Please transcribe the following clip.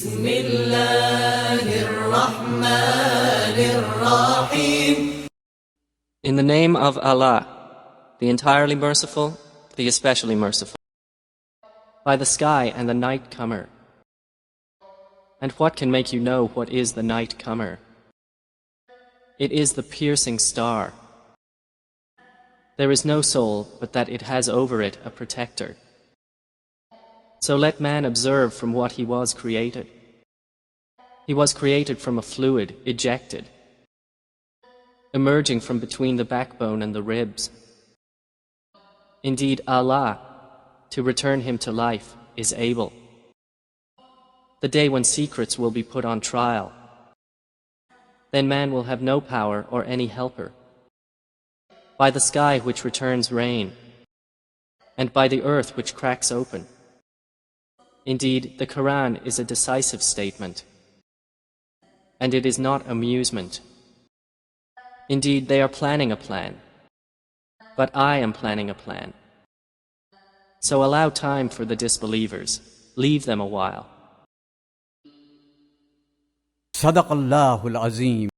بسم الله الرحمن الرحيم. In the name of Allah, the entirely merciful, the especially merciful. By the sky and the night comer. And what can make you know what is the night comer? It is the piercing star. There is no soul but that it has over it a protector. So let man observe from what he was created. He was created from a fluid, ejected, emerging from between the backbone and the ribs. Indeed, Allah, to return him to life, is able. The day when secrets will be put on trial. Then man will have no power or any helper. By the sky which returns rain, and by the earth which cracks open. Indeed, the Quran is a decisive statement, and it is not amusement. Indeed, they are planning a plan, but I am planning a plan. So allow time for the disbelievers. Leave them a while. صدق الله العظيم.